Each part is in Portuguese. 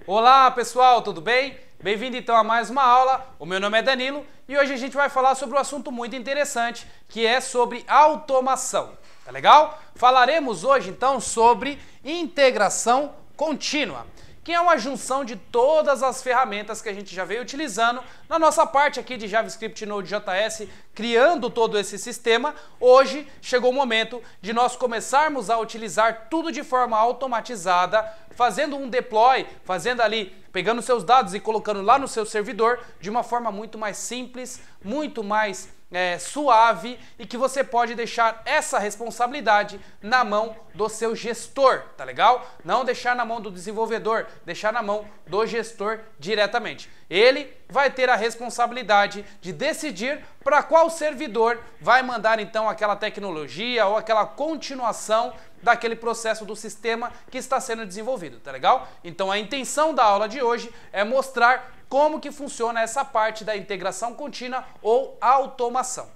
Olá pessoal, tudo bem? Bem-vindo então a mais uma aula. O meu nome é Danilo e hoje a gente vai falar sobre um assunto muito interessante, que é sobre automação. Tá legal? Falaremos hoje então sobre integração contínua, que é uma junção de todas as ferramentas que a gente já veio utilizando na nossa parte aqui de JavaScript Node.js, criando todo esse sistema. Hoje chegou o momento de nós começarmos a utilizar tudo de forma automatizada, fazendo um deploy, fazendo ali, pegando seus dados e colocando lá no seu servidor de uma forma muito mais simples, muito mais suave, e que você pode deixar essa responsabilidade na mão do seu gestor, tá legal? Não deixar na mão do desenvolvedor, deixar na mão do gestor diretamente. Ele vai ter a responsabilidade de decidir para qual servidor vai mandar então aquela tecnologia ou aquela continuação daquele processo do sistema que está sendo desenvolvido, tá legal? Então a intenção da aula de hoje é mostrar como que funciona essa parte da integração contínua ou automação.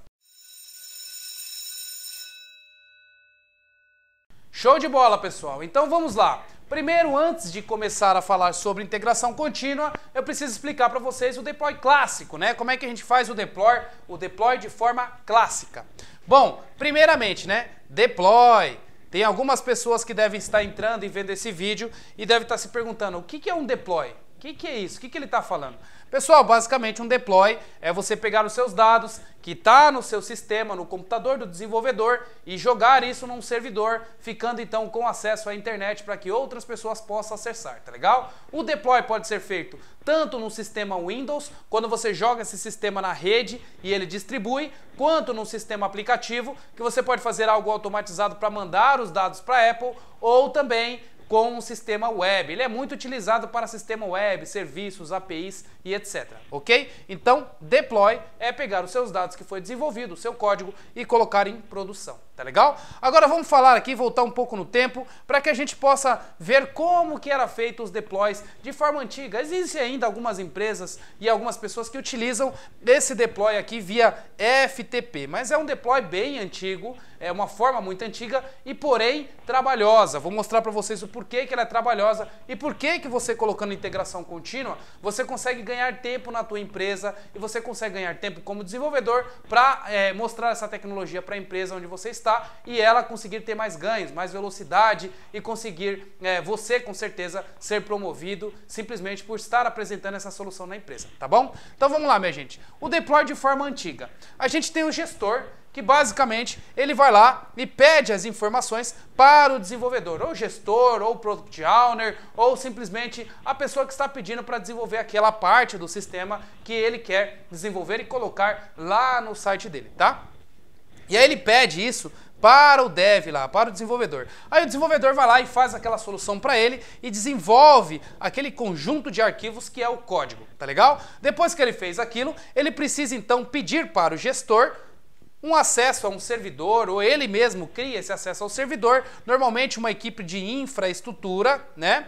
Show de bola, pessoal! Então vamos lá. Primeiro, antes de começar a falar sobre integração contínua, eu preciso explicar para vocês o deploy clássico, né? Como é que a gente faz o deploy de forma clássica. Bom, primeiramente, né? Deploy. Tem algumas pessoas que devem estar entrando e vendo esse vídeo e devem estar se perguntando: o que é um deploy? O que é isso? O que ele está falando? Pessoal, basicamente um deploy é você pegar os seus dados que está no seu sistema, no computador do desenvolvedor, e jogar isso num servidor, ficando então com acesso à internet para que outras pessoas possam acessar, tá legal? O deploy pode ser feito tanto no sistema Windows, quando você joga esse sistema na rede e ele distribui, quanto no sistema aplicativo, que você pode fazer algo automatizado para mandar os dados para a Apple, ou também com o sistema web. Ele é muito utilizado para sistema web, serviços, APIs e etc. Ok? Então, deploy é pegar os seus dados que foi desenvolvido, o seu código, e colocar em produção. Tá legal? Agora vamos falar aqui, voltar um pouco no tempo, para que a gente possa ver como que era feito os deploys de forma antiga. Existem ainda algumas empresas e algumas pessoas que utilizam esse deploy aqui via FTP, mas é um deploy bem antigo, é uma forma muito antiga e porém trabalhosa. Vou mostrar para vocês o porquê que ela é trabalhosa e por que você, colocando integração contínua, você consegue ganhar tempo na tua empresa e você consegue ganhar tempo como desenvolvedor para mostrar essa tecnologia para a empresa onde você está e ela conseguir ter mais ganhos, mais velocidade e conseguir você com certeza ser promovido simplesmente por estar apresentando essa solução na empresa, tá bom? Então vamos lá, minha gente. O deploy de forma antiga. A gente tem o gestor, que basicamente ele vai lá e pede as informações para o desenvolvedor, ou gestor, ou product owner, ou simplesmente a pessoa que está pedindo para desenvolver aquela parte do sistema que ele quer desenvolver e colocar lá no site dele, tá? E aí ele pede isso para o dev lá, para o desenvolvedor. Aí o desenvolvedor vai lá e faz aquela solução para ele e desenvolve aquele conjunto de arquivos que é o código, tá legal? Depois que ele fez aquilo, ele precisa então pedir para o gestor um acesso a um servidor, ou ele mesmo cria esse acesso ao servidor, normalmente uma equipe de infraestrutura, né?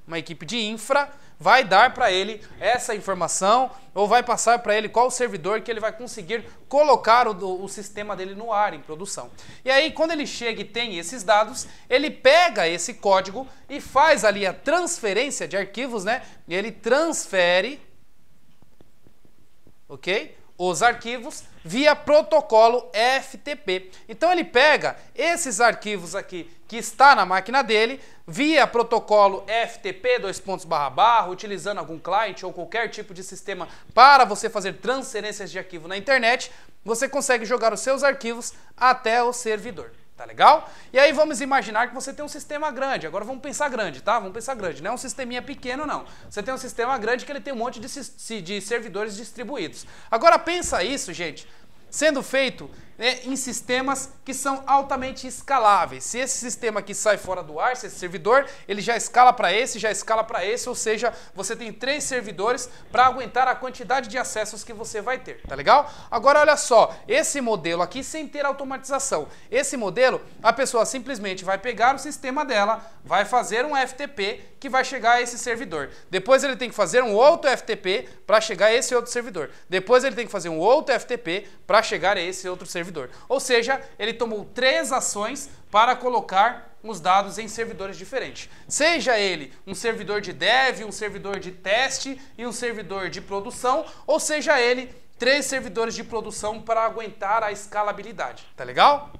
Uma equipe de infra vai dar para ele essa informação ou vai passar para ele qual o servidor que ele vai conseguir colocar o sistema dele no ar, em produção. E aí, quando ele chega e tem esses dados, ele pega esse código e faz ali a transferência de arquivos, né? E ele transfere, ok? Os arquivos via protocolo FTP. Então ele pega esses arquivos aqui que está na máquina dele, via protocolo FTP, utilizando algum client ou qualquer tipo de sistema para você fazer transferências de arquivo na internet, você consegue jogar os seus arquivos até o servidor. Tá legal? E aí vamos imaginar que você tem um sistema grande. Agora vamos pensar grande, tá? Vamos pensar grande. Não é um sisteminha pequeno, não. Você tem um sistema grande que ele tem um monte de servidores distribuídos. Agora pensa isso, gente, sendo feito em sistemas que são altamente escaláveis. Se esse sistema aqui sai fora do ar, se esse servidor, ele já escala para esse, ou seja, você tem 3 servidores para aguentar a quantidade de acessos que você vai ter, tá legal? Agora olha só, esse modelo aqui sem ter automatização. Esse modelo, a pessoa simplesmente vai pegar o sistema dela, vai fazer um FTP que vai chegar a esse servidor. Depois ele tem que fazer um outro FTP para chegar a esse outro servidor. Depois ele tem que fazer um outro FTP para chegar a esse outro servidor. Ou seja, ele tomou 3 ações para colocar os dados em servidores diferentes. Seja ele um servidor de dev, um servidor de teste e um servidor de produção, ou seja ele 3 servidores de produção para aguentar a escalabilidade, tá legal?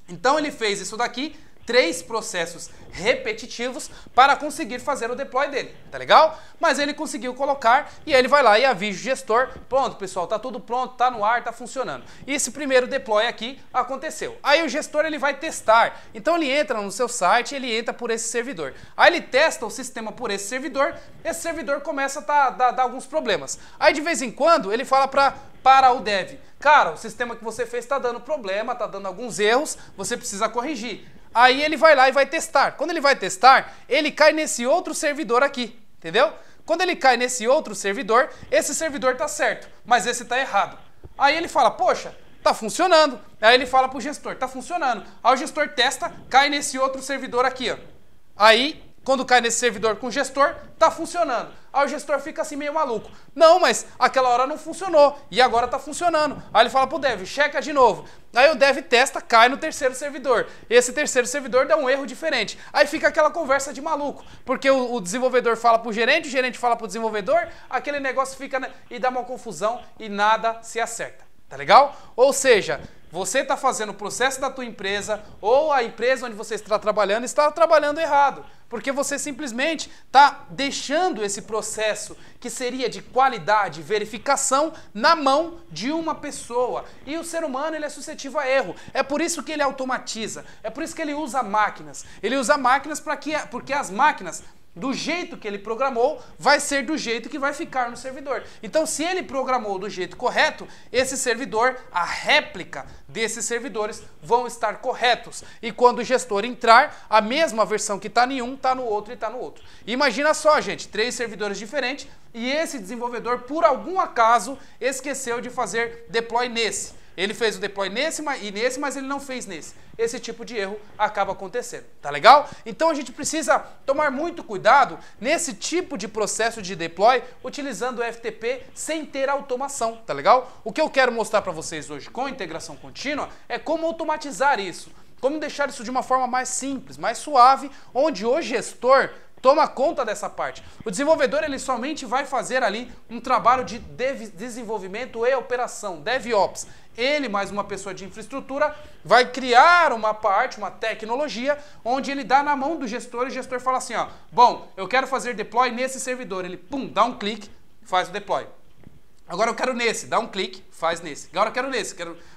Então ele fez isso daqui, 3 processos repetitivos para conseguir fazer o deploy dele, tá legal? Mas ele conseguiu colocar e ele vai lá e avisa o gestor, pronto pessoal, tá tudo pronto, tá no ar, tá funcionando. E esse primeiro deploy aqui aconteceu. Aí o gestor ele vai testar, então ele entra no seu site, ele entra por esse servidor. Aí ele testa o sistema por esse servidor começa a dar alguns problemas. Aí de vez em quando ele fala para o dev, cara, o sistema que você fez está dando problema, está dando alguns erros, você precisa corrigir. Aí ele vai lá e vai testar. Quando ele vai testar, ele cai nesse outro servidor aqui, entendeu? Quando ele cai nesse outro servidor, esse servidor tá certo, mas esse tá errado. Aí ele fala, poxa, tá funcionando. Aí ele fala pro gestor, tá funcionando. Aí o gestor testa, cai nesse outro servidor aqui, ó. Aí, quando cai nesse servidor com o gestor, tá funcionando. Aí o gestor fica assim meio maluco. Não, mas aquela hora não funcionou e agora tá funcionando. Aí ele fala pro dev, checa de novo. Aí o dev testa, cai no terceiro servidor. Esse terceiro servidor dá um erro diferente. Aí fica aquela conversa de maluco, porque o desenvolvedor fala pro gerente, o gerente fala pro desenvolvedor, aquele negócio fica e dá uma confusão e nada se acerta. Tá legal? Ou seja, você está fazendo o processo da tua empresa ou a empresa onde você está trabalhando errado. Porque você simplesmente está deixando esse processo que seria de qualidade, verificação, na mão de uma pessoa. E o ser humano ele é suscetível a erro. É por isso que ele automatiza. É por isso que ele usa máquinas. Ele usa máquinas porque as máquinas, do jeito que ele programou, vai ser do jeito que vai ficar no servidor. Então, se ele programou do jeito correto, esse servidor, a réplica desses servidores vão estar corretos. E quando o gestor entrar, a mesma versão que está em um, está no outro e está no outro. Imagina só, gente, 3 servidores diferentes e esse desenvolvedor, por algum acaso, esqueceu de fazer deploy nesse. Ele fez o deploy nesse, mas ele não fez nesse. Esse tipo de erro acaba acontecendo, tá legal? Então a gente precisa tomar muito cuidado nesse tipo de processo de deploy utilizando o FTP sem ter automação, tá legal? O que eu quero mostrar para vocês hoje com integração contínua é como automatizar isso, como deixar isso de uma forma mais simples, mais suave, onde o gestor toma conta dessa parte. O desenvolvedor ele somente vai fazer ali um trabalho de desenvolvimento e operação, DevOps. Ele, mais uma pessoa de infraestrutura, vai criar uma parte, uma tecnologia, onde ele dá na mão do gestor e o gestor fala assim, ó, bom, eu quero fazer deploy nesse servidor. Ele, pum, dá um clique, faz o deploy. Agora eu quero nesse, dá um clique, faz nesse. Agora eu quero nesse,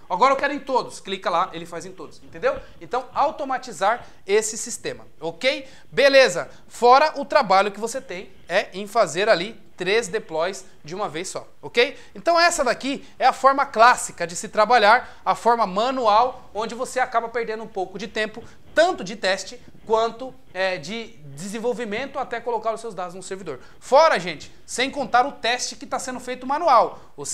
agora eu quero em todos, clica lá, ele faz em todos, entendeu? Então, automatizar esse sistema, ok? Beleza, fora o trabalho que você tem em fazer ali 3 deploys de uma vez só, ok? Então essa daqui é a forma clássica de se trabalhar, a forma manual, onde você acaba perdendo um pouco de tempo, tanto de teste quanto de desenvolvimento até colocar os seus dados no servidor. Fora, gente, sem contar o teste que está sendo feito manual. O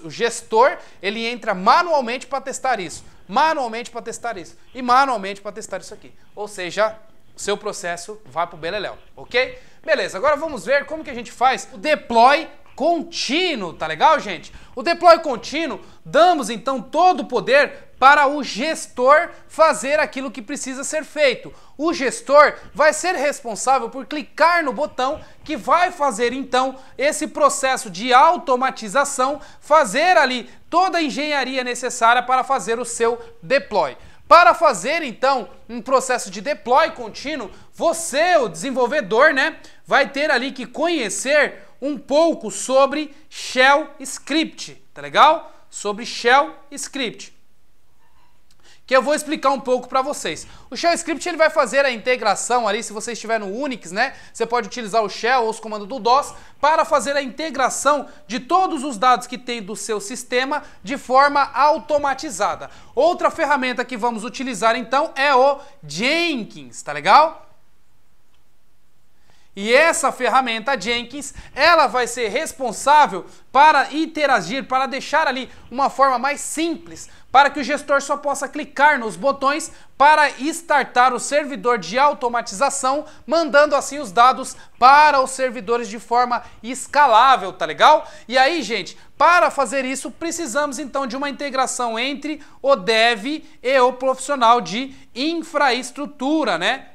gestor, ele entra manualmente para testar isso, manualmente para testar isso e manualmente para testar isso aqui. Ou seja, o seu processo vai para o beleléu, ok? Beleza, agora vamos ver como que a gente faz o deploy contínuo, tá legal, gente? O deploy contínuo, damos então todo o poder para o gestor fazer aquilo que precisa ser feito. O gestor vai ser responsável por clicar no botão que vai fazer então esse processo de automatização, fazer ali toda a engenharia necessária para fazer o seu deploy. Para fazer então um processo de deploy contínuo, você, o desenvolvedor, né, vai ter ali que conhecer um pouco sobre Shell Script, tá legal? Sobre Shell Script, que eu vou explicar um pouco para vocês. O Shell Script ele vai fazer a integração ali, se você estiver no Unix, né? Você pode utilizar o Shell ou os comandos do DOS para fazer a integração de todos os dados que tem do seu sistema de forma automatizada. Outra ferramenta que vamos utilizar então é o Jenkins, tá legal? E essa ferramenta Jenkins, ela vai ser responsável para interagir, para deixar ali uma forma mais simples, para que o gestor só possa clicar nos botões para startar o servidor de automatização, mandando assim os dados para os servidores de forma escalável, tá legal? E aí, gente, para fazer isso, precisamos então de uma integração entre o dev e o profissional de infraestrutura, né?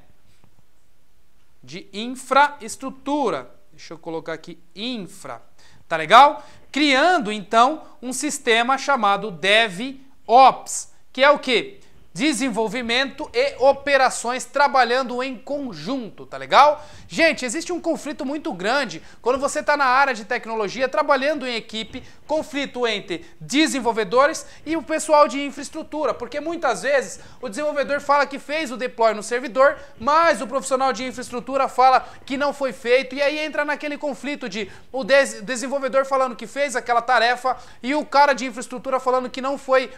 De infraestrutura. Deixa eu colocar aqui infra, tá legal? Criando então um sistema chamado DevOps, que é o quê? Desenvolvimento e operações trabalhando em conjunto, tá legal? Gente, existe um conflito muito grande quando você está na área de tecnologia trabalhando em equipe, conflito entre desenvolvedores e o pessoal de infraestrutura, porque muitas vezes o desenvolvedor fala que fez o deploy no servidor, mas o profissional de infraestrutura fala que não foi feito, e aí entra naquele conflito de o desenvolvedor falando que fez aquela tarefa e o cara de infraestrutura falando que não foi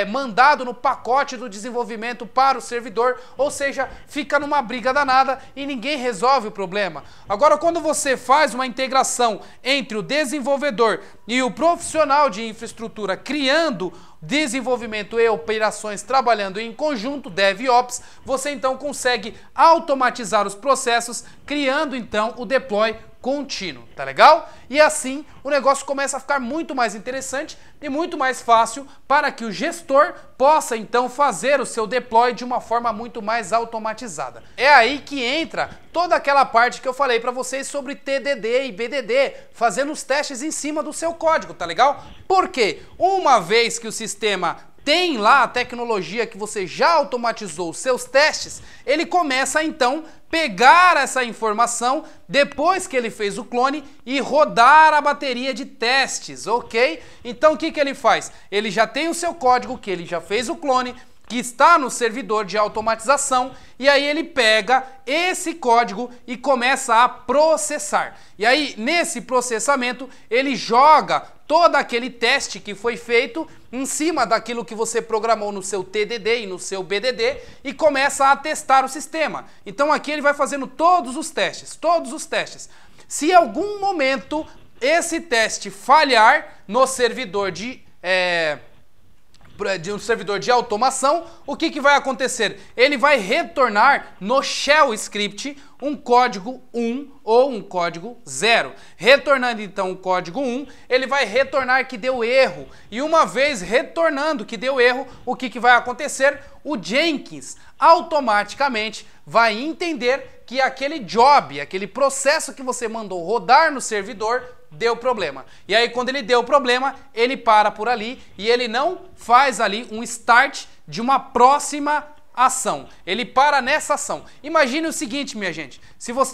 mandado no pacote do desenvolvimento para o servidor, ou seja, fica numa briga danada e ninguém resolve o problema. Agora, quando você faz uma integração entre o desenvolvedor e o profissional de infraestrutura criando desenvolvimento e operações trabalhando em conjunto, DevOps, você então consegue automatizar os processos, criando então o deploy contínuo, tá legal? E assim o negócio começa a ficar muito mais interessante e muito mais fácil para que o gestor possa então fazer o seu deploy de uma forma muito mais automatizada. É aí que entra toda aquela parte que eu falei para vocês sobre TDD e BDD, fazendo os testes em cima do seu código, tá legal? Porque uma vez que o sistema tem lá a tecnologia que você já automatizou os seus testes, ele começa então pegar essa informação depois que ele fez o clone e rodar a bateria de testes, ok? Então o que ele faz? Ele já tem o seu código que ele já fez o clone, que está no servidor de automatização, e aí ele pega esse código e começa a processar. E aí, nesse processamento, ele joga todo aquele teste que foi feito em cima daquilo que você programou no seu TDD e no seu BDD e começa a testar o sistema. Então aqui ele vai fazendo todos os testes, Se em algum momento esse teste falhar no servidor de um servidor de automação, o que vai acontecer? Ele vai retornar no shell script um código 1 ou um código 0. Retornando então o código 1, ele vai retornar que deu erro. E uma vez retornando que deu erro, o que vai acontecer? O Jenkins automaticamente vai entender que aquele job, aquele processo que você mandou rodar no servidor, deu problema. E aí quando ele deu problema, ele para por ali e ele não faz ali um start de uma próxima ação. Ele para nessa ação. Imagine o seguinte, minha gente,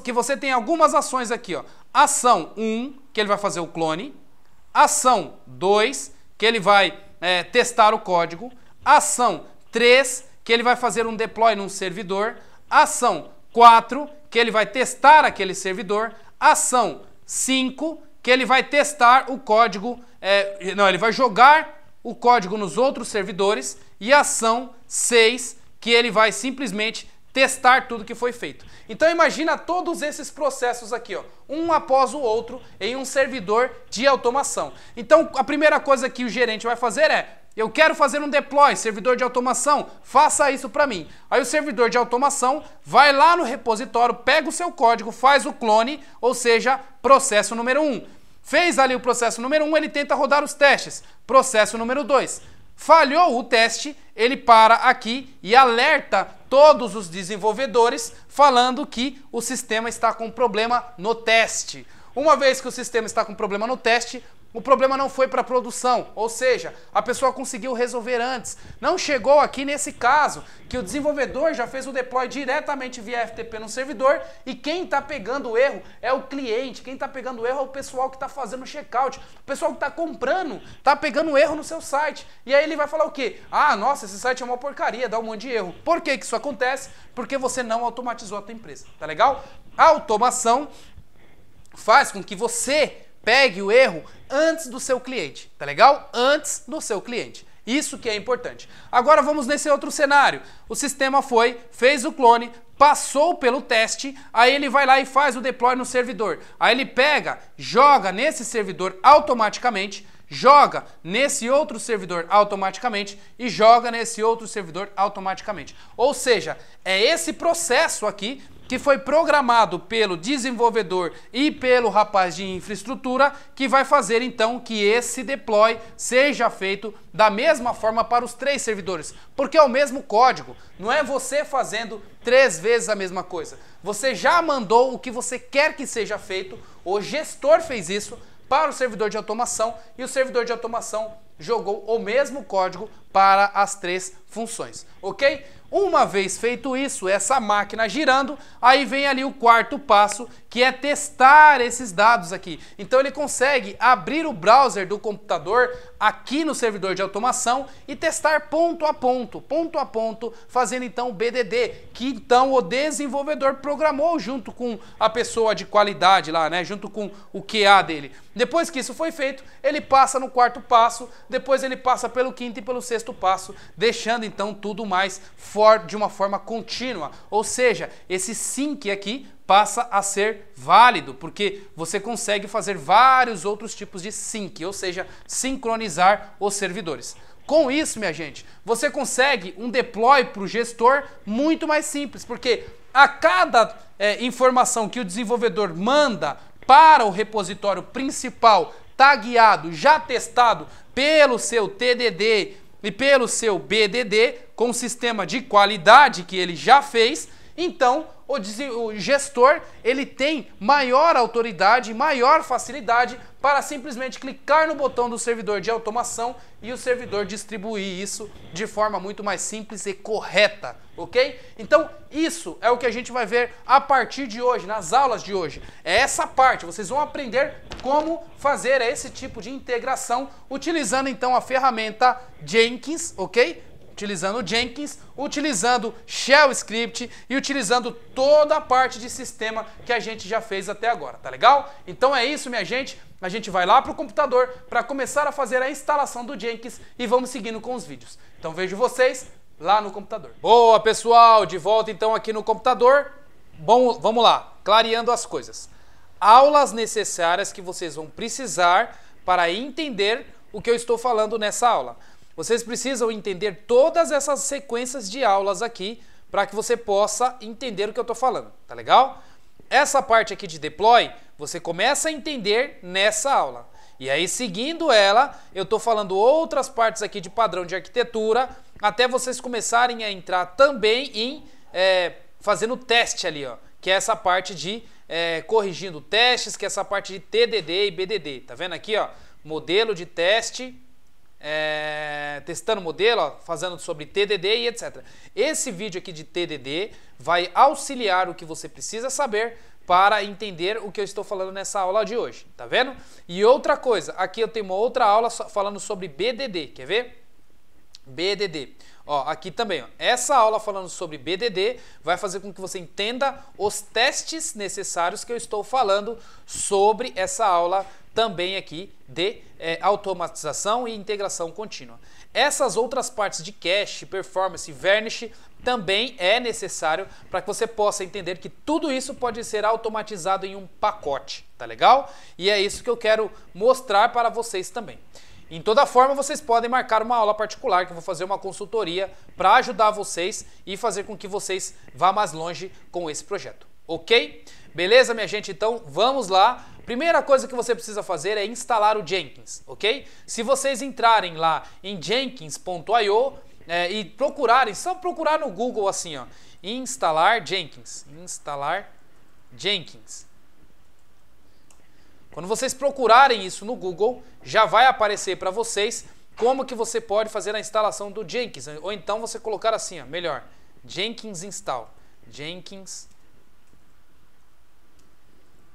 que você tem algumas ações aqui, ó. Ação 1, que ele vai fazer o clone. Ação 2, que ele vai testar o código. Ação 3, que ele vai fazer um deploy num servidor. Ação 4, que ele vai testar aquele servidor. Ação 5, que ele vai testar o código, ele vai jogar o código nos outros servidores, e ação 6, que ele vai simplesmente testar tudo que foi feito. Então imagina todos esses processos aqui, ó, um após o outro em um servidor de automação. Então a primeira coisa que o gerente vai fazer é: eu quero fazer um deploy, servidor de automação, faça isso para mim. Aí o servidor de automação vai lá no repositório, pega o seu código, faz o clone, ou seja, processo número 1. Fez ali o processo número 1, ele tenta rodar os testes. Processo número 2. Falhou o teste, ele para aqui e alerta todos os desenvolvedores falando que o sistema está com problema no teste. Uma vez que o sistema está com problema no teste, o problema não foi para a produção, ou seja, a pessoa conseguiu resolver antes. Não chegou aqui nesse caso, que o desenvolvedor já fez o deploy diretamente via FTP no servidor e quem está pegando o erro é o cliente, quem está pegando o erro é o pessoal que está fazendo o checkout, o pessoal que está comprando, está pegando erro no seu site. E aí ele vai falar o quê? Ah, nossa, esse site é uma porcaria, dá um monte de erro. Por que isso acontece? Porque você não automatizou a tua empresa, tá legal? A automação faz com que você pegue o erro antes do seu cliente, tá legal? Antes do seu cliente. Isso que é importante. Agora vamos nesse outro cenário. O sistema fez o clone, passou pelo teste, aí ele vai lá e faz o deploy no servidor. Aí ele pega, joga nesse servidor automaticamente, joga nesse outro servidor automaticamente e joga nesse outro servidor automaticamente. Ou seja, é esse processo aqui que foi programado pelo desenvolvedor e pelo rapaz de infraestrutura que vai fazer então que esse deploy seja feito da mesma forma para os 3 servidores, porque é o mesmo código, não é você fazendo 3 vezes a mesma coisa. Você já mandou o que você quer que seja feito, o gestor fez isso para o servidor de automação e o servidor de automação jogou o mesmo código para as 3 funções, ok? Uma vez feito isso, essa máquina girando, aí vem ali o quarto passo, que é testar esses dados aqui. Então ele consegue abrir o browser do computador aqui no servidor de automação e testar ponto a ponto, fazendo então o BDD, que então o desenvolvedor programou junto com a pessoa de qualidade lá, né, junto com o QA dele. Depois que isso foi feito, ele passa no quarto passo, depois ele passa pelo quinto e pelo sexto passo, deixando então tudo mais de uma forma contínua, ou seja, esse sync aqui passa a ser válido, porque você consegue fazer vários outros tipos de sync, ou seja, sincronizar os servidores. Com isso, minha gente, você consegue um deploy para o gestor muito mais simples, porque a cada informação que o desenvolvedor manda para o repositório principal, tagueado, já testado pelo seu TDD e pelo seu BDD, com o sistema de qualidade que ele já fez, então o gestor ele tem maior autoridade, maior facilidade para simplesmente clicar no botão do servidor de automação e o servidor distribuir isso de forma muito mais simples e correta, ok? Então isso é o que a gente vai ver a partir de hoje, nas aulas de hoje. É essa parte, vocês vão aprender como fazer esse tipo de integração utilizando então a ferramenta Jenkins, ok? Utilizando o Jenkins, utilizando Shell Script e utilizando toda a parte de sistema que a gente já fez até agora, tá legal? Então é isso, minha gente. A gente vai lá para o computador para começar a fazer a instalação do Jenkins e vamos seguindo com os vídeos. Então vejo vocês lá no computador. Boa, pessoal, de volta então aqui no computador. Bom, vamos lá, clareando as coisas. Aulas necessárias que vocês vão precisar para entender o que eu estou falando nessa aula. Vocês precisam entender todas essas sequências de aulas aqui para que você possa entender o que eu estou falando, tá legal? Essa parte aqui de deploy, você começa a entender nessa aula. E aí, seguindo ela, eu estou falando outras partes aqui de padrão de arquitetura, até vocês começarem a entrar também em fazendo teste ali, ó, que é essa parte de corrigindo testes, que é essa parte de TDD e BDD. Tá vendo aqui, ó, modelo de teste... testando modelo, ó, fazendo sobre TDD e etc. Esse vídeo aqui de TDD vai auxiliar o que você precisa saber para entender o que eu estou falando nessa aula de hoje, tá vendo? E outra coisa, aqui eu tenho uma outra aula falando sobre BDD, quer ver? BDD. Ó, aqui também, ó, essa aula falando sobre BDD vai fazer com que você entenda os testes necessários que eu estou falando sobre essa aula também aqui de automatização e integração contínua. Essas outras partes de cache, performance e varnish também é necessário para que você possa entender que tudo isso pode ser automatizado em um pacote, tá legal? E é isso que eu quero mostrar para vocês também. Em toda forma, vocês podem marcar uma aula particular, que eu vou fazer uma consultoria para ajudar vocês e fazer com que vocês vá mais longe com esse projeto, ok? Beleza, minha gente? Então, vamos lá. Primeira coisa que você precisa fazer é instalar o Jenkins, ok? Se vocês entrarem lá em jenkins.io e procurarem, só procurar no Google assim, ó, instalar Jenkins. Quando vocês procurarem isso no Google, já vai aparecer para vocês como que você pode fazer a instalação do Jenkins. Ou então você colocar assim, ó, melhor, Jenkins install. Jenkins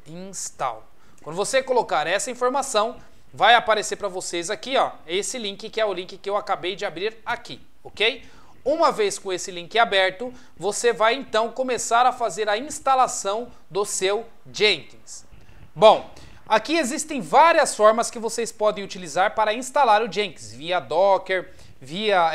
install. Quando você colocar essa informação, vai aparecer para vocês aqui, ó, esse link que é o link que eu acabei de abrir aqui, ok? Uma vez com esse link aberto, você vai então começar a fazer a instalação do seu Jenkins. Bom, aqui existem várias formas que vocês podem utilizar para instalar o Jenkins, via Docker, via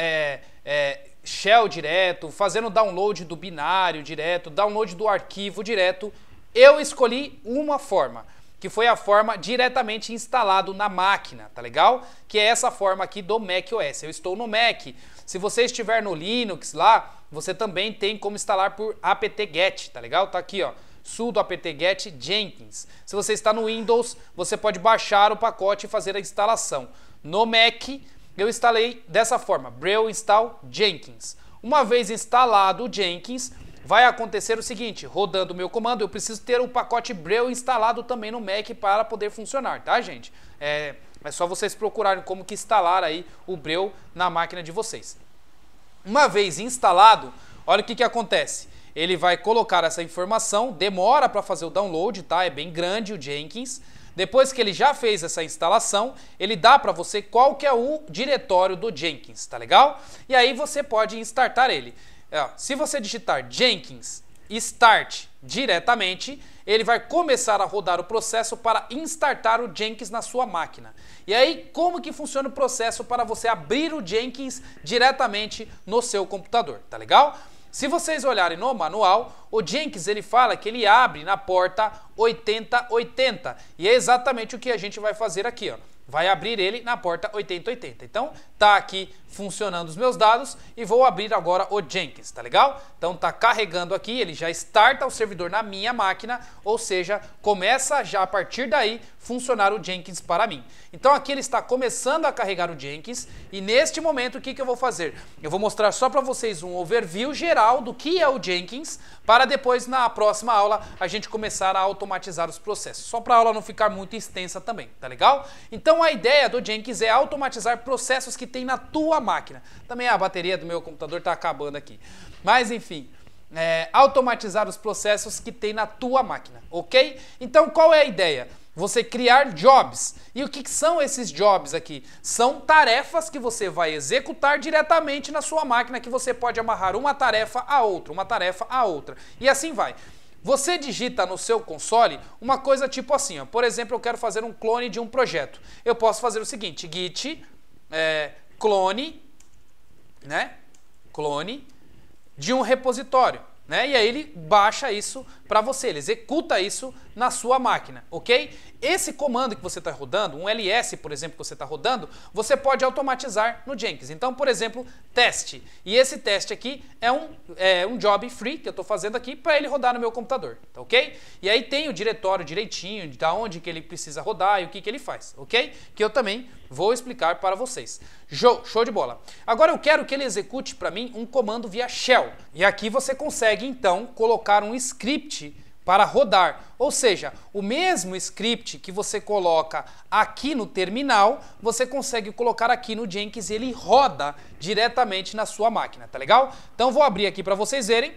shell direto, fazendo download do binário direto, download do arquivo direto, eu escolhi uma forma, que foi a forma diretamente instalado na máquina, tá legal? Que é essa forma aqui do macOS. Eu estou no Mac. Se você estiver no Linux lá, você também tem como instalar por apt-get, tá legal? Tá aqui, ó, sudo apt-get Jenkins. Se você está no Windows, você pode baixar o pacote e fazer a instalação. No Mac, eu instalei dessa forma, brew install Jenkins. Uma vez instalado o Jenkins, vai acontecer o seguinte, rodando o meu comando, eu preciso ter o pacote brew instalado também no Mac para poder funcionar, tá, gente? É só vocês procurarem como que instalar aí o brew na máquina de vocês. Uma vez instalado, olha o que acontece. Ele vai colocar essa informação, demora para fazer o download, tá? É bem grande o Jenkins. Depois que ele já fez essa instalação, ele dá para você qual que é o diretório do Jenkins, tá legal? E aí você pode startar ele. Se você digitar Jenkins Start diretamente, ele vai começar a rodar o processo para instartar o Jenkins na sua máquina. E aí, como que funciona o processo para você abrir o Jenkins diretamente no seu computador, tá legal? Se vocês olharem no manual, o Jenkins ele fala que ele abre na porta 8080 e é exatamente o que a gente vai fazer aqui, ó. Vai abrir ele na porta 8080. Então, tá aqui funcionando os meus dados e vou abrir agora o Jenkins, tá legal? Então, tá carregando aqui, ele já starta o servidor na minha máquina, ou seja, começa já a partir daí funcionar o Jenkins para mim. Então, aqui ele está começando a carregar o Jenkins e neste momento o que eu vou fazer? Eu vou mostrar só para vocês um overview geral do que é o Jenkins, para depois na próxima aula a gente começar a automatizar os processos. Só para a aula não ficar muito extensa também, tá legal? Então, a ideia do Jenkins é automatizar processos que tem na tua máquina. Também a bateria do meu computador está acabando aqui. Mas enfim, automatizar os processos que tem na tua máquina, ok? Então qual é a ideia? Você criar jobs. E o que são esses jobs aqui? São tarefas que você vai executar diretamente na sua máquina, que você pode amarrar uma tarefa a outra, uma tarefa a outra. E assim vai. Você digita no seu console uma coisa tipo assim, ó. Por exemplo, eu quero fazer um clone de um projeto. Eu posso fazer o seguinte, git clone, né? Clone de um repositório, né? E aí ele baixa isso para você, ele executa isso na sua máquina, ok? Esse comando que você está rodando, um ls, por exemplo, que você está rodando, você pode automatizar no Jenkins. Então, por exemplo, teste. E esse teste aqui é um job free que eu estou fazendo aqui para ele rodar no meu computador, tá, ok? E aí tem o diretório direitinho, de onde que ele precisa rodar e o que ele faz, ok? Que eu também vou explicar para vocês. Show de bola. Agora eu quero que ele execute para mim um comando via shell. E aqui você consegue, então, colocar um script para rodar, ou seja, o mesmo script que você coloca aqui no terminal, você consegue colocar aqui no Jenkins e ele roda diretamente na sua máquina, tá legal? Então vou abrir aqui para vocês verem,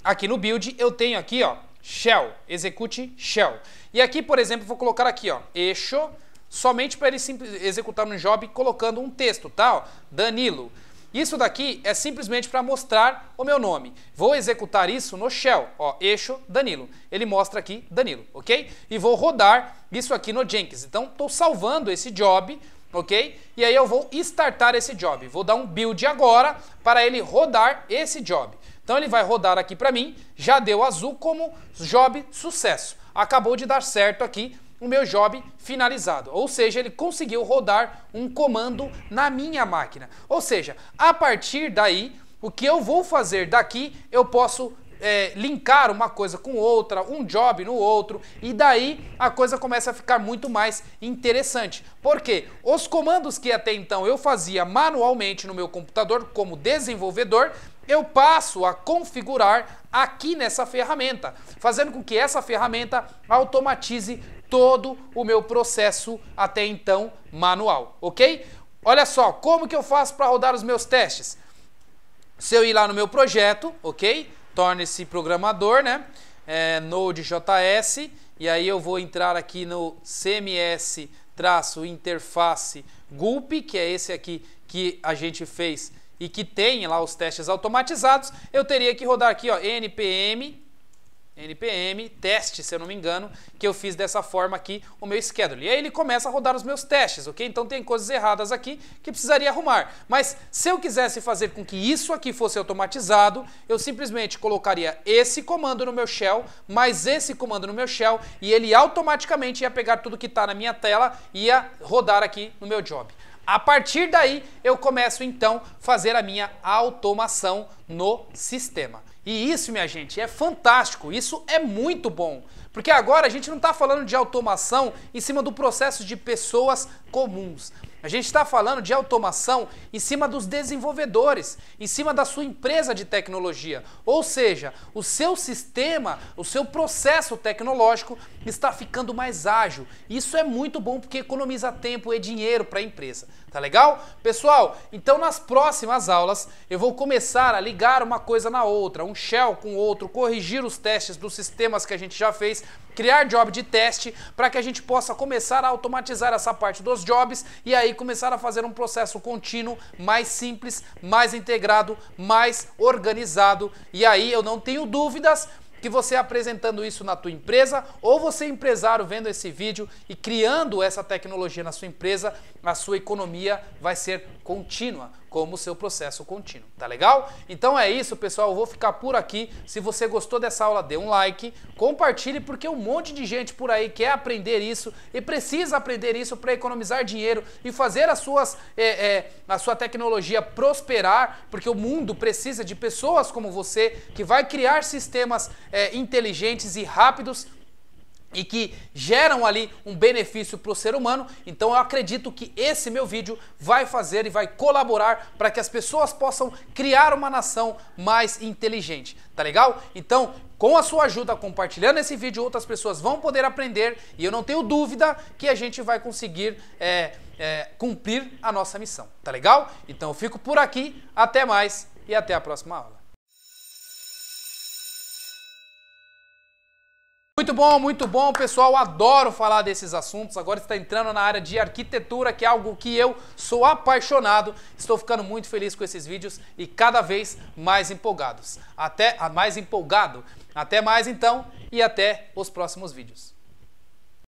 aqui no build eu tenho aqui, ó, shell, execute shell. E aqui, por exemplo, vou colocar aqui, ó, eixo, somente para ele executar no job colocando um texto, tá? Ó, Danilo. Isso daqui é simplesmente para mostrar o meu nome. Vou executar isso no shell, ó, eixo Danilo. Ele mostra aqui Danilo, ok? E vou rodar isso aqui no Jenkins. Então, estou salvando esse job, ok? E aí eu vou startar esse job. Vou dar um build agora para ele rodar esse job. Então, ele vai rodar aqui para mim, já deu azul como job sucesso. Acabou de dar certo aqui o meu job finalizado, ou seja, ele conseguiu rodar um comando na minha máquina. Ou seja, a partir daí, o que eu vou fazer daqui, eu posso linkar uma coisa com outra, um job no outro, e daí a coisa começa a ficar muito mais interessante. Porque os comandos que até então eu fazia manualmente no meu computador como desenvolvedor, eu passo a configurar aqui nessa ferramenta, fazendo com que essa ferramenta automatize todo o meu processo até então manual, ok? Olha só, como que eu faço para rodar os meus testes? Se eu ir lá no meu projeto, ok? Torne-se programador, né? Node.js, e aí eu vou entrar aqui no CMS-interface gulp, que é esse aqui que a gente fez e que tem lá os testes automatizados. Eu teria que rodar aqui, ó, npm npm teste, se eu não me engano, que eu fiz dessa forma aqui o meu schedule. E aí ele começa a rodar os meus testes, ok? Então tem coisas erradas aqui que precisaria arrumar. Mas se eu quisesse fazer com que isso aqui fosse automatizado, eu simplesmente colocaria esse comando no meu shell, mais esse comando no meu shell, e ele automaticamente ia pegar tudo que está na minha tela e ia rodar aqui no meu job. A partir daí, eu começo então a fazer a minha automação no sistema. E isso, minha gente, é fantástico, isso é muito bom. Porque agora a gente não está falando de automação em cima do processo de pessoas comuns. A gente está falando de automação em cima dos desenvolvedores, em cima da sua empresa de tecnologia. Ou seja, o seu sistema, o seu processo tecnológico está ficando mais ágil. Isso é muito bom porque economiza tempo e dinheiro para a empresa. Tá legal? Pessoal, então nas próximas aulas eu vou começar a ligar uma coisa na outra, um shell com outro, corrigir os testes dos sistemas que a gente já fez, criar job de teste para que a gente possa começar a automatizar essa parte dos jobs e aí começar a fazer um processo contínuo mais simples, mais integrado, mais organizado. E aí eu não tenho dúvidas que você apresentando isso na tua empresa ou você empresário vendo esse vídeo e criando essa tecnologia na sua empresa, a sua economia vai ser contínua, como o seu processo contínuo, tá legal? Então é isso, pessoal, eu vou ficar por aqui. Se você gostou dessa aula, dê um like, compartilhe, porque um monte de gente por aí quer aprender isso e precisa aprender isso para economizar dinheiro e fazer a sua tecnologia prosperar, porque o mundo precisa de pessoas como você que vai criar sistemas inteligentes e rápidos e que geram ali um benefício para o ser humano. Então eu acredito que esse meu vídeo vai fazer e vai colaborar para que as pessoas possam criar uma nação mais inteligente, tá legal? Então, com a sua ajuda, compartilhando esse vídeo, outras pessoas vão poder aprender e eu não tenho dúvida que a gente vai conseguir cumprir a nossa missão, tá legal? Então eu fico por aqui, até mais e até a próxima aula. Muito bom, pessoal, adoro falar desses assuntos. Agora está entrando na área de arquitetura, que é algo que eu sou apaixonado. Estou ficando muito feliz com esses vídeos e cada vez mais empolgado. Até mais então e até os próximos vídeos.